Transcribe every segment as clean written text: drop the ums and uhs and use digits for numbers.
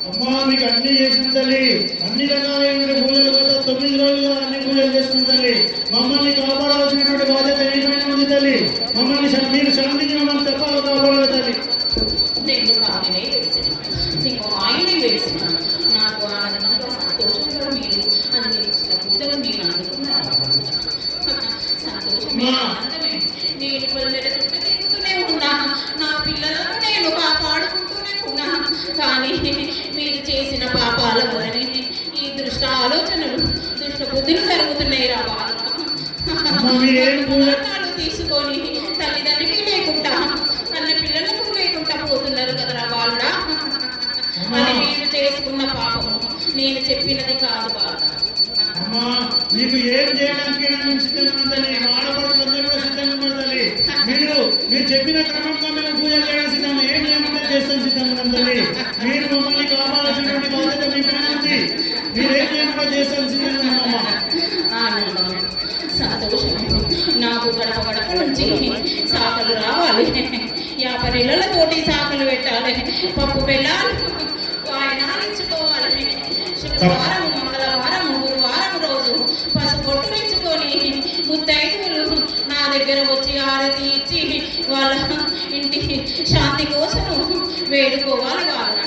అమ్మా మీకు అన్ని చేసిన తల్లి, అన్ని రకాలైన పూజలు గత 9 రోజులుగా అన్ని పూజలు చేసిన తల్లి. మమ్మల్ని కాపాడాల్సినటువంటి బాధ్యత ఏమైనా ఉంది తల్లి. మమ్మల్ని మీరు శాంతించి మమ్మల్ని తప్ప కాపాడాలి తల్లి. నాకు ఆనందంగా సంతోషంగా మీరు అన్ని పూజలు మీరు అందుకున్నారు. సంతోషమే ఆనందమే. నేను పిల్లల చుట్టూ తిరుగుతూనే ఉన్నా, నా పిల్లలను నేను కాపాడుకుంటూనే ఉన్నా. కానీ మీరు చేసిన పాపాల వలనే ఈ దుష్ట ఆలోచనలు, దుష్ట బుద్ధులు జరుగుతున్నాయి రా బాగా. తీసుకొని తల్లిదండ్రికి లేకుండా అన్న పిల్లలకు లేకుండా పోతున్నారు కదరా వాళ్ళ. అది మీరు చేసుకున్న పాపము, నేను చెప్పినది కాదు బాగా. మీకు ఏం చేయడానికి ఆడపడుతులందరూ కూడా సిద్ధంగా ఉండాలి. మీరు చెప్పిన క్రమంగా మేము పూజ చేయడం సిద్ధం, ఏం చేయమంటే చేస్తాం సిద్ధంగా ఉండాలి. మీరు మమ్మల్ని కాపాడాల్సినటువంటి బాధ్యత మీ పైన ఉంది. మీరు ఏం చేయకుండా చేస్తాం సిద్ధంగా ఉన్నామమ్మా. ఆనందం, సంతోషం. నాకు గడప గడప నుంచి సాకలు రావాలి, 50 ఇళ్ళతోటి సాకలు పెట్టాలి, పప్పు బెల్లాలు వాయినాలు ఇచ్చుకోవాలి. శుక్రవారం, మంగళవారం, గురువారం రోజు పసుపొట్టు ఇచ్చుకొని ముత్తైదువులు నా దగ్గర వచ్చి ఆరతి ఇచ్చి వాళ్ళ ఇంటి శాంతి కోసము వేడుకోవాలి వాళ్ళ.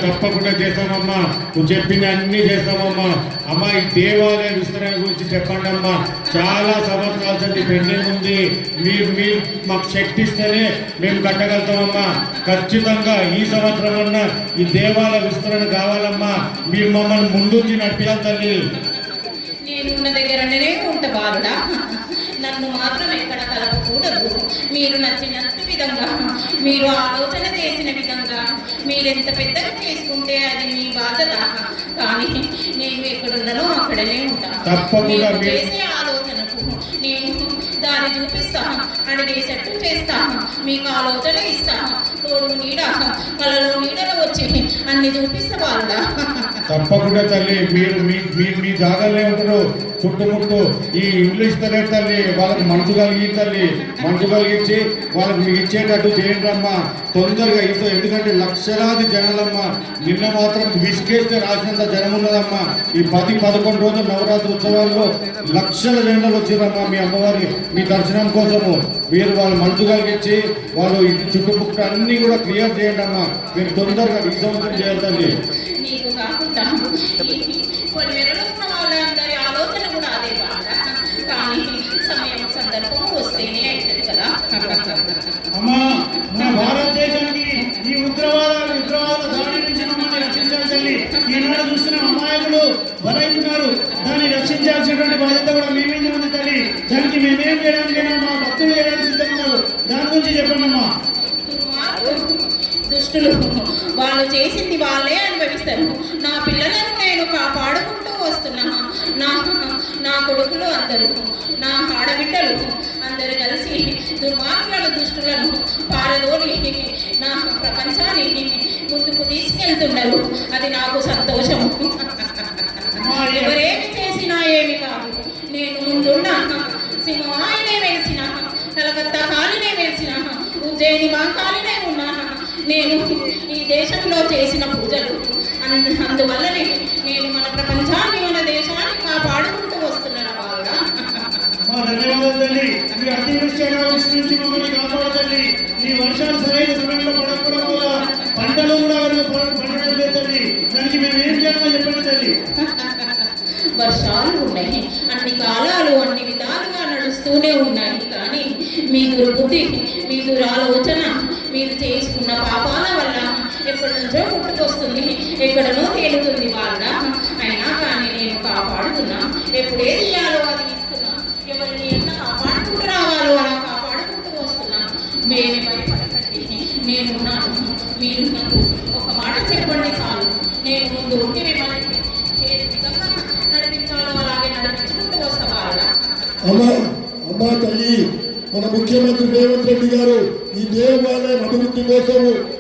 తప్పకుండా చేస్తామమ్మా. నువ్వు చెప్పిన అన్ని చేస్తామమ్మా. అమ్మ, ఈ దేవాలయ విస్తరణ గురించి చెప్పండి అమ్మా. చాలా సంవత్సరాల పెండింగ్ ఉంది. మీరు మాకు శక్తి ఇస్తేనే మేము కట్టగలుగుతామమ్మా. ఖచ్చితంగా ఈ సంవత్సరం అన్నా ఈ దేవాలయ విస్తరణ కావాలమ్మా. మీరు మమ్మల్ని ముందుంచి నడిపించాలి తల్లి. నేనున్న దగ్గరనే ఉంట బాలుడా, నన్ను మాత్రం ఎక్కడ కలపకూడదు. మీరు నచ్చినంత విధంగా, మీరు ఆలోచన చేసిన విధంగా మీరెంత పెద్దగా చేసుకుంటే అది మీ బాధ్యత. కానీ నేను ఎక్కడున్నానో అక్కడనే ఉంటాను. మీరు చేసే ఆలోచనకు నేను దాన్ని చూపిస్తాను, అడిగేసట్టు చేస్తాను, మీకు ఆలోచన ఇస్తాను. తోడు నీడ, కళలో నీడలో వచ్చి అన్ని చూపిస్తా వాళ్ళ. తప్పకుండా తల్లి. మీరు మీ జాగాలనే ఉంటారు చుట్టుముట్టు. ఈ ఇల్లు ఇస్తలే తల్లి, వాళ్ళకి మనసు కలిగి తల్లి, మనసు కలిగించి వాళ్ళకి మీకు ఇచ్చేటట్టు చేయండి అమ్మా తొందరగా. ఎందుకంటే లక్షలాది జనాలమ్మా. నిన్న మాత్రం విసిగేస్తే రాసినంత జనం ఉన్నదమ్మా. ఈ 10-11 రోజులు నవరాత్రి ఉత్సవాల్లో లక్షల జనాలు వచ్చిరమ్మా మీ అమ్మవారి మీ దర్శనం కోసము. మీరు వాళ్ళు మనసు కలిగించి వాళ్ళు ఇంటి చుట్టుముట్టు అన్ని కూడా క్లియర్ చేయండి అమ్మా. మీరు తొందరగా ఈ సంవత్సరం చేయాలి. నీకు కాకుండా వాళ్ళందరి ఆలోచన కూడా అదే బాధ. కానీ సమయం సందర్భం వస్తేనే అవుతుంది కదా. అమ్మా, మన భారతదేశానికి ఈ ఉగ్రవాద దాడి నుంచి మమ్మల్ని రక్షించాలి తల్లి. ఈనాడు చూస్తున్న అమాయకులు బలైతున్నారు, దాన్ని రక్షించాల్సినటువంటి బాధ్యత కూడా మేమేం ఉంది తల్లి. దానికి మేమేం చేయడానికైనా మా భక్తులు చేయడానికి సిద్ధంగా ఉన్నారు. దాని గురించి చెప్పండి అమ్మా. దుష్టులు వాళ్ళు చేసింది వాళ్ళే అనుభవిస్తారు. నా పిల్లలను నేను కాపాడుకుంటూ వస్తున్నాను. నా కొడుకులు అందరూ, నా ఆడబిడ్డలు అందరూ కలిసి దుర్మార్గులను, దుష్టులను పారదోలి నా ప్రపంచాన్ని ముందుకు తీసుకెళ్తున్నారు. అది నాకు సంతోషం. ఎవరేమి చేసినా ఏమి కాదు. నేను ముందున్నా సింహాయినే వేసిన, కలకత్తా కాలినే వేసిన, ఉజ్జయిని కాలినే ఉన్నా. నేను ఈ దేశంలో చేసిన పూజలు అందువల్లనే నేను మన ప్రపంచాన్ని, మన దేశాన్ని కాపాడుకుంటూ వస్తున్నాను బాగా. ధన్యవాదాలు తల్లి. మీరు అతివృష్టి నుంచి మమ్మల్ని కాపాడతండి. ఈ వర్షాలు సరైన సమయంలో పడకపోవడం వల్ల పంటలు కూడా పండడం లేదండి. దానికి మేము ఏం చేయాలో చెప్పండి తల్లి. వర్షాలు ఉన్నాయి, అన్ని కాలాలు, అన్ని వస్తూనే ఉన్నాయి. కానీ మీ దుర్బుద్ధి, మీ దురాలోచన, మీరు చేసుకున్న పాపాల వల్ల ఎక్కడి నుంచో పుట్టుకొస్తుంది, ఎక్కడనో తేలుతుంది వాళ్ళ. అయినా కానీ నేను కాపాడుతున్నా, ఎప్పుడే తీయాలో అది ఇస్తున్నా, ఎవరిని ఎట్లా కాపాడుకుంటూ రావాలో అలా కాపాడుకుంటూ వస్తున్నా. మేమే భయపడకండి, నేనున్నాను. మీరు నాకు ఒక మాట చెప్పండి చాలు, నేను ముందు ఉండి మిమ్మల్ని ఏ విధంగా నడిపించాలో అలాగే నడిపించుకుంటూ వస్తా వాళ్ళ. అమ్మా తల్లి, మన ముఖ్యమంత్రి రేవంత్ రెడ్డి గారు ఈ దేవాలయం అభివృద్ధి కోసం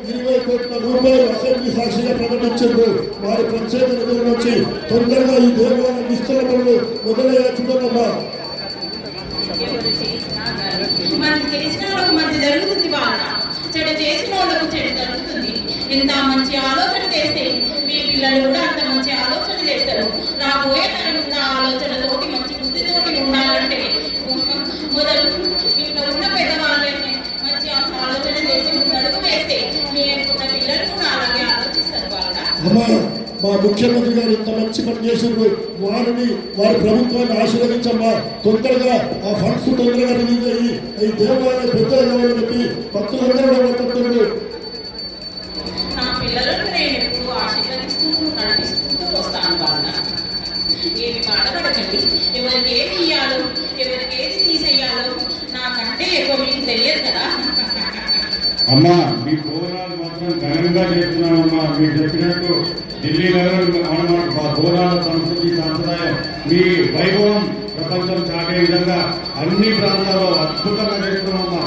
20 కోట్ల రూపాయలు అసెంబ్లీ సాక్షిగా ప్రకటించారు. వారి ప్రత్యేక నిధుల నుంచి తొందరగా ఈ దేవాలయం విస్తరణ పనులు మొదలయ్యా చూడమ్మా. ఎవరు చేసినా కానీ మంచి చేసిన వాళ్ళకు మంచి జరుగుతుంది వాళ్ళ, చెడు చేసిన వాళ్ళకు చెడు జరుగుతుంది. ఎంత మంచి ఆలోచన చేస్తే మీ పిల్లలు కూడా అంత మంచి ఆలోచన చేస్తారు. రాబోయే తరం కూడా ఆలోచనతోటి మంచి బుద్ధితోటి ఉండాలంటే మొదలు ఇంట్లో ఉన్న పెద్దవాళ్ళని మంచి ఆలోచన చేసి ముందడుగు వేస్తే మీ అనుకున్న పిల్లలు కూడా అలాగే ఆలోచిస్తారు వాళ్ళ. అమ్మా, మా ముఖ్యమంత్రి గారు ఇంత మంచి పని చేసిండ్రు, వారి ప్రభుత్వాన్ని ఆశీర్వదించమ్మా. తొందరగా ఆ ఫండ్స్ తొందరగా రిలీజ్ అయ్యి ఈ దేవాలయం పెద్దలు కావాలని చెప్పి భక్తులందరూ నా పిల్లలను నేను ఎప్పుడు ఆశీర్వదిస్తూ నడిపిస్తూ వస్తాను వాళ్ళ. ఏమి బాధపడకండి, ఎవరికి ఏమి ఇయ్యాలో ఎవరికి ఏది తీసేయాలో నాకంటే ఎక్కువ మీకు తెలియదు కదా. అమ్మా మీ బోనాలు మాత్రం ఘనంగా చేస్తున్నామమ్మా. మీరు చెప్పినట్టు ఢిల్లీ నగరం మన బోనాల సంస్కృతి సాంప్రదాయం మీ వైభవం ప్రపంచం చాటే విధంగా అన్ని ప్రాంతాల్లో అద్భుతంగా చేస్తున్నామమ్మా.